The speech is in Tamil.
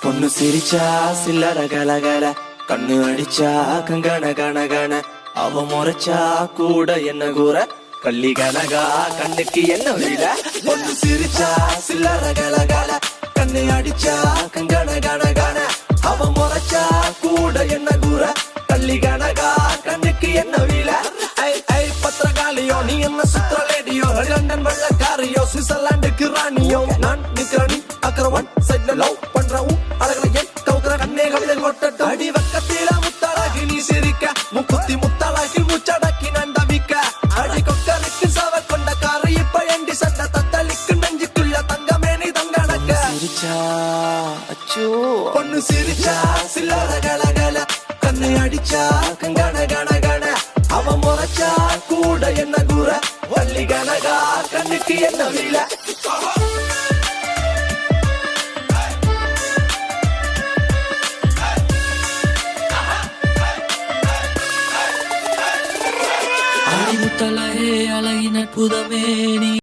பொண்ணு சிரிச்சா சில்லற கலகல, கண்ணு அடிச்சா கங்கன கனகன, அவ முறைச்சா கூட என்ன கூற, கள்ளி கனகா கண்ணுக்கு என்ன விட. பொண்ணு சிரிச்சா சில்லற கலகல, கண்ணு அடிச்சா கங்கன கனகன, அவ முறைச்சா கூட என்ன கூற, கள்ளி கனகா கண்ணுக்கு என்ன விட. பத்திரகாலியோ நீ என்ன சுத்திர லேடியோ, லண்டன் வெள்ளக்காரியோ சுவிட்சர்லாந்துக்கு ராணியோ, நான் நிக்கிறனி அக்கரவன் சைட்ல லவ் பண்றவும் அழகலையே கவுக்குற கண்ணே கவிதை கொட்டட்டும். அடி வக்கத்தில முத்தாளாகி நீ சிரிக்க, முக்குத்தி முத்தாளாகி முச்சடக்கி நண்டவிக்க, அடி கொக்கலுக்கு சவ கொண்ட காரு இப்ப எண்டி சண்ட தத்தளிக்கு நெஞ்சுக்குள்ள தங்கமே நீ தங்கடக்க. சிரிச்சா அச்சோ பொண்ணு சிரிச்சா சில்லற கலகல, கண்ணு அடிச்சா கங்கன கனகன, அவ முறைச்சா கூட என்ன கூற, வள்ளி கனகா கண்ணுக்கு என்ன வில. அழகின் அற்புதமே நீ